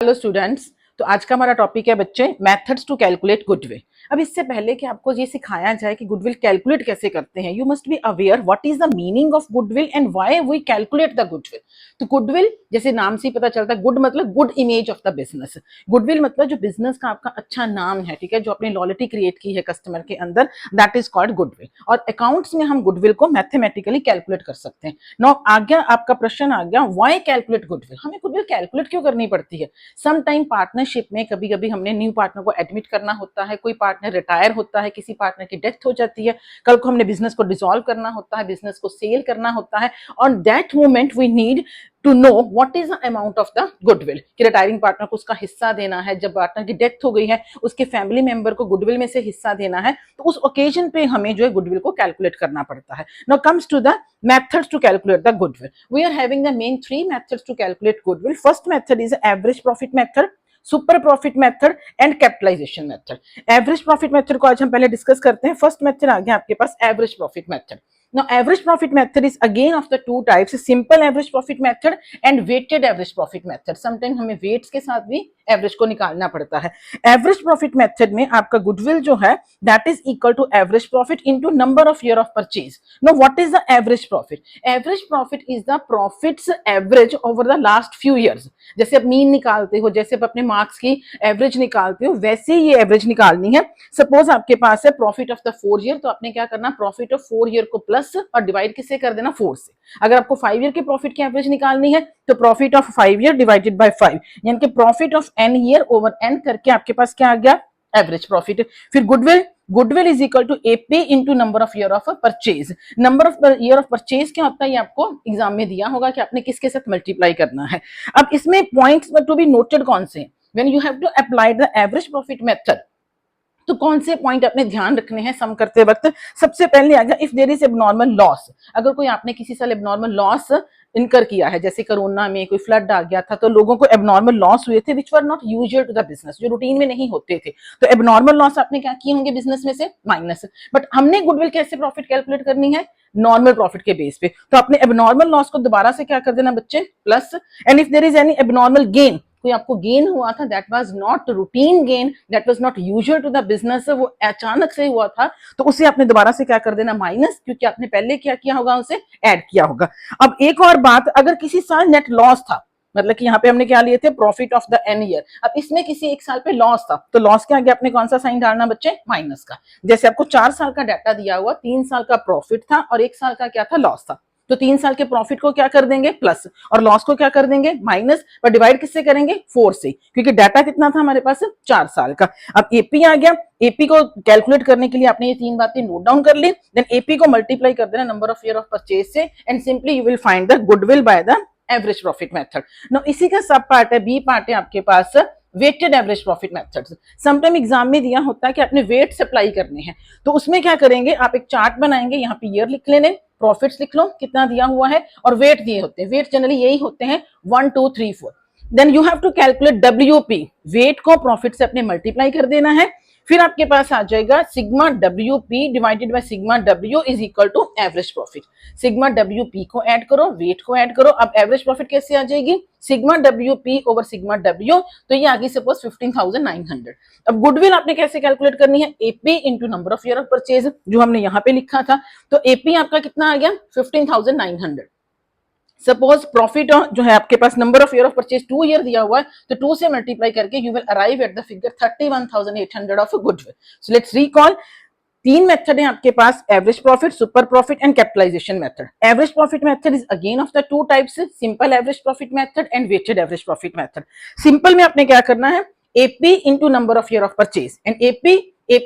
Hello students. तो आज का हमारा टॉपिक है बच्चे मेथड्स टू कैलकुलेट गुडविल। अब इससे पहले कि आपको ये सिखाया जाए कि गुडविल कैलकुलेट कैसे करते हैं, you must be aware what is the meaning of goodwill and why we calculate the goodwill. तो गुडविल जैसे नाम से ही पता चलता है, गुड मतलब good image of the business. Goodwill मतलब जो बिजनेस का आपका अच्छा नाम है, ठीक है, जो आपने लॉयल्टी क्रिएट की है कस्टमर के अंदर, दैट इज कॉल्ड गुडविल। और अकाउंट्स में हम गुडविल को मैथमेटिकली कैलकुलेट कर सकते हैं। नो आ गया आपका प्रश्न, आ गया व्हाई कैलकुलेट गुडविल, हमें गुडविल कैलकुलेट क्यों करनी पड़ती है। सम टाइम पार्टनरशिप में कभी कभी हमने न्यू पार्टनर को एडमिट करना होता है, कोई पार्टनर रिटायर होता है, किसी पार्टनर की डेथ हो जाती है, कल को हमने बिजनेस को डिसॉल्व करना होता है, बिजनेस को सेल करना होता है। On that moment we need to know what is the amount of the goodwill, कि रिटायरिंग पार्टनर को उसका हिस्सा देना है, जब पार्टनर की डेथ हो गई है उसके फैमिली मेंबर को गुडविल में से हिस्सा देना है, तो उस ओकेजन पे हमें जो है गुडविल को कैलकुलेट करना पड़ता है। Now comes to the methods to calculate the goodwill. We are having the main three methods to calculate goodwill. First method is average profit method, super profit method and capitalisation method. Average profit method को आज हम पहले discuss करते हैं। First method आ गया आपके पास average profit method. Now average profit method is again of the two types, simple average profit method and weighted average profit method. Sometimes हमें weights के साथ भी एवरेज को निकालना पड़ता है। एवरेज प्रॉफिट मेथड में आपका गुडविल जो है that is equal to average profit into number of year of purchase. Know what is the average profit? Average profit is the profits average over the last few years. जैसे आप mean निकालते हो, जैसे आप अपने marks की average निकालते हो, वैसे ही ये एवरेज निकालनी है। सपोज आपके पास है प्रॉफिट ऑफ द 4 ईयर, तो आपने क्या करना, प्रॉफिट ऑफ 4 ईयर को प्लस और डिवाइड किससे कर देना, 4 से। अगर आपको 5 ईयर के प्रॉफिट की एवरेज निकालनी है तो profit of 5 year divided by 5, यानी कि profit of n year over n करके आपके पास क्या आ गया, एवरेज प्रॉफिट। फिर goodwill is equal to AP into number of year of purchase. Number of year of purchase क्या होता है, ये आपको एग्जाम में दिया होगा कि आपने किसके साथ मल्टीप्लाई करना है। अब इसमें पॉइंट्स टू बी नोटेड कौन से, when you have to apply the average profit method, तो कौन से पॉइंट अपने ध्यान रखने हैं सम करते वक्त। सबसे पहले आ गया if there is abnormal loss. अगर कोई आपने किसी साल एबनॉर्मल लॉस इनकर किया है, जैसे कोरोना में कोई फ्लड आ गया था तो लोगों को एबनॉर्मल लॉस हुए थे which were not usual to the business, जो रूटीन में नहीं होते थे, तो एबनॉर्मल लॉस आपने क्या किए होंगे बिजनेस में से माइनस। बट हमने गुडविल कैसे प्रॉफिट कैलकुलेट करनी है, नॉर्मल प्रॉफिट के बेस पे, तो अपने एबनॉर्मल लॉस को दोबारा से क्या कर देना बच्चे, plus. And if there is any abnormal gain, कोई आपको गेन हुआ था that was not routine gain, that was not usual to the business, वो अचानक से हुआ था, तो उसे आपने दोबारा से क्या कर देना, माइनस, क्योंकि आपने पहले क्या किया होगा, उसे ऐड किया होगा। अब एक और बात, अगर किसी साल नेट लॉस था, मतलब कि यहाँ पे हमने क्या लिए थे, profit of the N year, अब इसमें किसी एक साल पे लॉस था, तो लॉस के आगे आपने कौन सा साइन डालना बच्चे, माइनस का। जैसे आपको 4 साल का डाटा दिया हुआ, 3 साल का प्रॉफिट था और 1 साल का क्या था, लॉस था, तो 3 साल के प्रॉफिट को क्या कर देंगे, प्लस, और लॉस को क्या कर देंगे, माइनस, पर डिवाइड किससे करेंगे, 4 से, क्योंकि डाटा कितना था हमारे पास, 4 साल का। अब एपी आ गया, एपी को कैलकुलेट करने के लिए आपने ये 3 बातें नोट डाउन कर ली, देन एपी को मल्टीप्लाई कर देना number of year of purchase से, and simply you will find the goodwill by the average profit method. No इसी का सब पार्ट है, बी पार्ट है आपके पास weighted average profit methods. Sometime exam में दिया होता है कि आपने वेट्स अप्लाई करने हैं, तो उसमें क्या करेंगे, आप एक चार्ट बनाएंगे, यहाँ पे ईयर लिख लेने, प्रॉफिट्स लिख लो कितना दिया हुआ है, और वेट दिए होते हैं, वेट जनरली यही होते हैं 1 2 3 4। Then you have to calculate WP, weight को प्रॉफिट से अपने मल्टीप्लाई कर देना है, फिर आपके पास आ जाएगा sigma WP divided by sigma W is equal to average profit. Sigma WP को ऐड करो, वेट को ऐड करो, अब एवरेज प्रॉफिट कैसे आ जाएगी, sigma WP over sigma W, तो ये आ गई सपोज 15,900। अब गुडविल आपने कैसे कैलकुलेट करनी है, AP into number of year of purchase, जो हमने यहाँ पे लिखा था, तो एपी आपका कितना आ गया, 15,900। सपोज प्रॉफिट जो है आपके पास number of year of purchase 2 year दिया हुआ है, तो 2 से मल्टीप्लाई करके you will arrive at the figure 31,800 of goodwill. So let's recall, 3 method है आपके पास, average profit, super profit and capitalisation method. Average profit method is again of the 2 types, simple average profit method and weighted average profit method. Simple में आपने क्या करना है, AP into number of year of purchase, and AP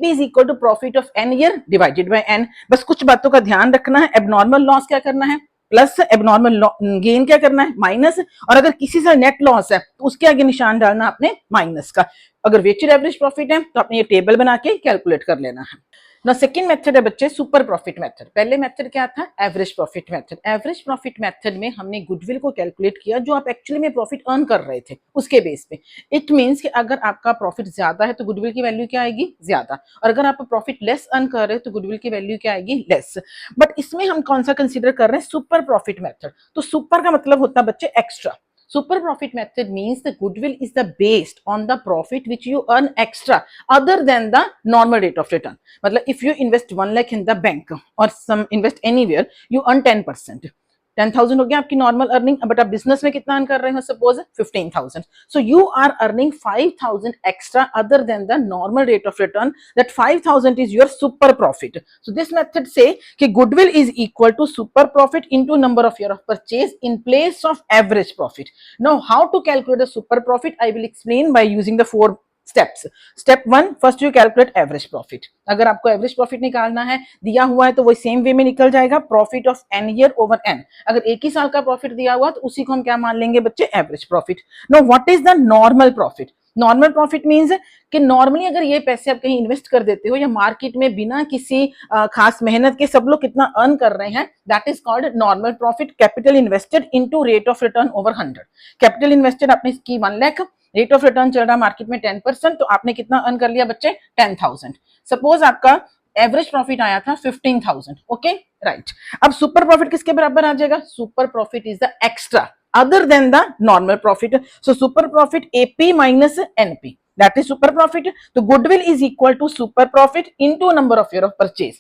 is equal to profit of N year divided by N. बस कुछ बातों का ध्यान रखना है, एबनॉर्मल लॉस क्या करना है, प्लस, एबनॉर्मल गेन क्या करना है, माइनस, और अगर किसी से नेट लॉस है तो उसके आगे निशान डालना आपने माइनस का। अगर वेटेड एवरेज प्रॉफिट है तो आपने ये टेबल बना के कैलकुलेट कर लेना है। ना सेकंड मेथड है बच्चे सुपर प्रॉफिट मेथड। पहले मेथड क्या था, average profit method. Average profit method में हमने गुडविल को कैलकुलेट किया जो आप एक्चुअली में प्रॉफिट अर्न कर रहे थे उसके बेस पे। इट मींस कि अगर आपका प्रॉफिट ज्यादा है तो गुडविल की वैल्यू क्या आएगी, ज्यादा, और अगर आप प्रॉफिट लेस अर्न कर रहे हो तो गुडविल की वैल्यू क्या आएगी, लेस। बट इसमें हम कौन सा कंसिडर कर रहे हैं, सुपर प्रॉफिट मेथड। तो सुपर का मतलब होता है बच्चे extra, Super profit method means the goodwill is the based on the profit which you earn extra other than the normal rate of return. मतलब if you invest 1 lakh in the bank or some invest anywhere, you earn 10%. 10,000 हो गया आपकी normal earning, but आप business में कितना earn कर रहे हो, suppose 15,000. So you are earning 5,000 extra other than the normal rate of return. That 5,000 is your super profit. So this method से कि goodwill is equal to super profit into number of year of purchase in place of average profit. Now how to calculate the super profit, I will explain by using the 4 steps. Step 1, first you calculate average profit. अगर आपको average profit निकालना है, दिया हुआ है तो वही same way में निकल जाएगा, profit of N year over N. अगर एक ही साल का प्रॉफिट दिया हुआ तो उसी को हम क्या मान लेंगे बच्चे, average profit. No what is the normal profit? Normal profit means कि नॉर्मली अगर ये पैसे आप कहीं इन्वेस्ट कर देते हो या मार्केट में बिना किसी खास मेहनत के सब लोग कितना अर्न कर रहे हैं, that is called normal profit. Capital invested into rate of return over 100. Capital invested आपने की 1 लाख, रेट ऑफ रिटर्न चल रहा मार्केट में 10%, तो आपने कितना अर्न कर लिया बच्चे, 10,000. सपोज आपका एवरेज प्रॉफिट आया था 15,000. Okay right. अब सुपर प्रॉफिट किसके बराबर आ जाएगा? Super profit is the extra other than the normal profit. So super profit AP minus NP, that is super profit. तो goodwill is equal to super profit into number of year of purchase.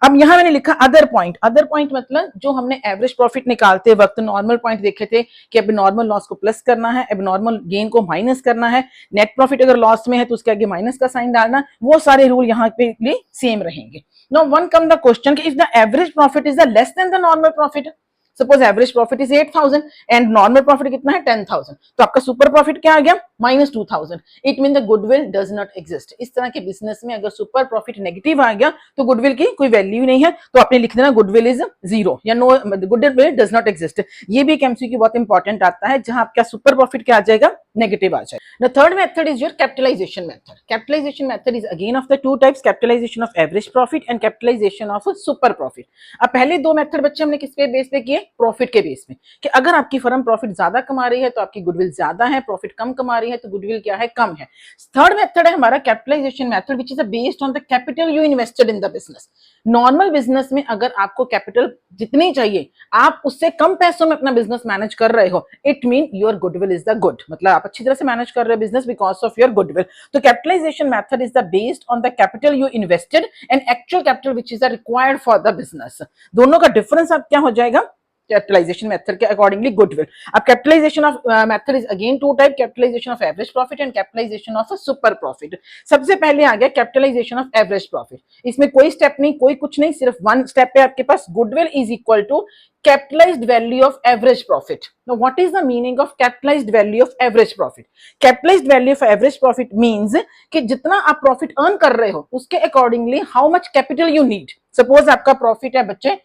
अब यहां मैंने लिखा other point. Other point मतलब जो हमने average profit निकालते वक्त नॉर्मल पॉइंट देखे थे कि अब नॉर्मल लॉस को प्लस करना है, अब नॉर्मल गेन को माइनस करना है, नेट प्रॉफिट अगर लॉस में है तो उसके आगे माइनस का साइन डालना, वो सारे रूल यहाँ पे सेम रहेंगे. Now one come the question कि if the average profit is the less than the normal profit, suppose average profit is 8,000 and normal profit कितना है 10,000, तो आपका सुपर प्रॉफिट क्या आ गया, -2,000. It mean the goodwill does not exist. इस तरह के बिजनेस में अगर सुपर प्रॉफिट नेगेटिव आ गया तो गुडविल की कोई वैल्यू नहीं है, तो आपने लिख देना गुडविल इज 0 या no, goodwill does not exist. ये भी एक एमसीक्यू बहुत इंपॉर्टेंट आता है जहां आपका सुपर प्रॉफिट क्या आ जाएगा, नेगेटिव आ जाएगा. The third method is your capitalisation method. Capitalisation method is again of the 2 types, capitalisation of average profit and capitalisation of super profit. अब पहले 2 मेथड बच्चे हमने किसके बेस पे किए, प्रॉफिट के बेस में, कि अगर आपकी फर्म प्रॉफिट ज्यादा कमा रही है तो आपकी गुडविल ज्यादा है, प्रॉफिट कम कमा रही है तो गुडविल क्या है, कम है. थर्ड मेथड है हमारा capitalisation method which is based on the capital you invested in the business. Normal business में अगर आपको कैपिटल जितनी चाहिए आप उससे कम पैसों में अपना बिजनेस मैनेज कर रहे हो, it mean your goodwill is the good, मतलब आप अच्छी तरह से मैनेज कर रहे हो business because of your goodwill. तो capitalization method is the based on the capital you invested and actual capital which is required for the business. दोनों का डिफरेंस अब क्या हो जाएगा, कैपिटलाइजेशन मेथड के अकॉर्डिंगली गुडविल. अब capitalization of method is again 2 type, capitalization of average profit and capitalisation of super profit. सबसे पहले आ गया कैपिटलाइजेशन ऑफ एवरेज प्रॉफिट. इसमें कोई स्टेप नहीं, कोई कुछ नहीं, सिर्फ 1 स्टेप है आपके पास, goodwill is equal to capitalized value of average profit. Now what is the meaning of capitalized value of average profit? Capitalized value of average profit means कि जितना आप प्रॉफिट अर्न कर रहे हो उसके accordingly how much capital you need. Suppose आपका profit है बच्चे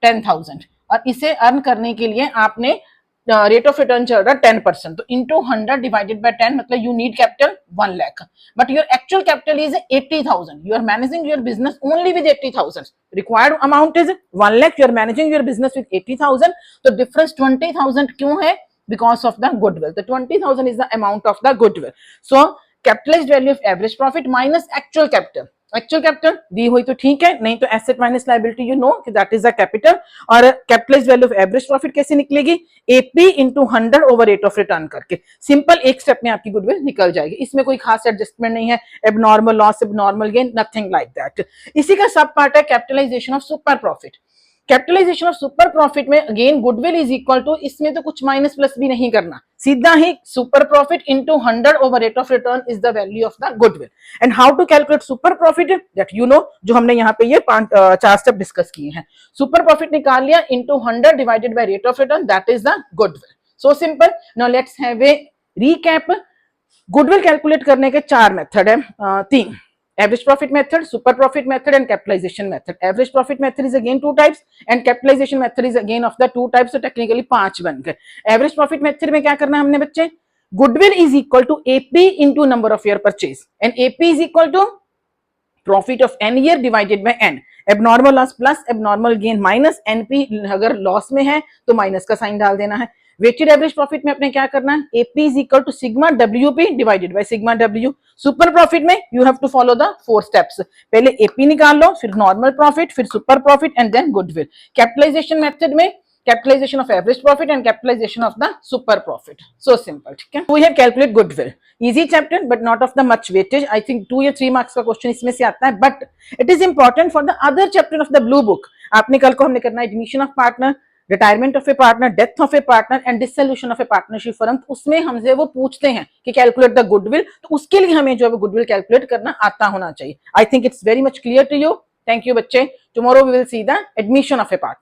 10,000 और इसे अर्न करने के लिए आपने रेट ऑफ रिटर्न चल रहा है 10%, तो इंटू 100 डिवाइडेड बाय 10 मतलब you need capital 1 lakh, but your actual capital is 80,000. You are managing your business only with 80,000. Required amount is 1 lakh, you are managing your business with 80,000, तो डिफरेंस 20,000 क्यों है, because of the goodwill. तो 20,000 is the amount of the goodwill. So capitalized value of average profit minus actual capital. Actual capital दी हुई तो ठीक है, नहीं तो asset minus liability, you know कि दैट इज द कैपिटल. और capitalized value of average profit कैसे निकलेगी, AP into 100 over rate of return करके. सिंपल एक स्टेप में आपकी गुडविल निकल जाएगी. इसमें कोई खास एडजस्टमेंट नहीं है, abnormal loss, abnormal gain, nothing like that. इसी का सब पार्ट है capitalization of super profit. Capitalization of super profit में again goodwill is equal to, इसमें तो कुछ माइनस प्लस भी नहीं करना, सीधा ही super profit into 100 over rate of return is the value of the goodwill. And how to calculate super profit, that you know, जो हमने यहाँ पे ये 4 स्टेप डिस्कस किए हैं. सुपर प्रॉफिट निकाल लिया into 100 divided by rate of return, that is the goodwill. So simple. Now let's have a recap. Goodwill calculate करने के 4 मेथड है, 3. Average profit method, super profit method and capitalization method. Average profit method is again 2 types and capitalization method is again of the 2 types, so technically 5 बन गए. Average profit method में क्या करना है हमने बच्चे, goodwill is equal to AP into number of year purchase and AP is equal to profit of n year divided by n. Abnormal loss plus abnormal gain minus NP, अगर loss में है तो माइनस का sign डाल देना है. Weighted average profit में अपने क्या करना है, AP is equal to sigma WP divided by sigma W. Super profit में you have to follow the 4 steps. पहले एपी निकाल लो, फिर नॉर्मल प्रॉफिट, फिर super profit and then goodwill. Capitalization method में capitalization of average profit and capitalisation of the super profit. So simple. ठीक है. We have calculate goodwill. Easy chapter but not of the much weightage. I think 2 या 3 marks का question इसमें से आता है, but it is important for the other chapter of the blue book. आपने कल को हमने करना है admission of partner, retirement of a partner, death of a partner and dissolution of A partnership firm. उसमें हमसे वो पूछते हैं कि कैलकुलेट द गुडविल, तो उसके लिए हमें जो है गुडविल कैलकुलेट करना आता होना चाहिए. I think it's very much clear to you. Thank you बच्चे. Tomorrow we will see the admission of a partner.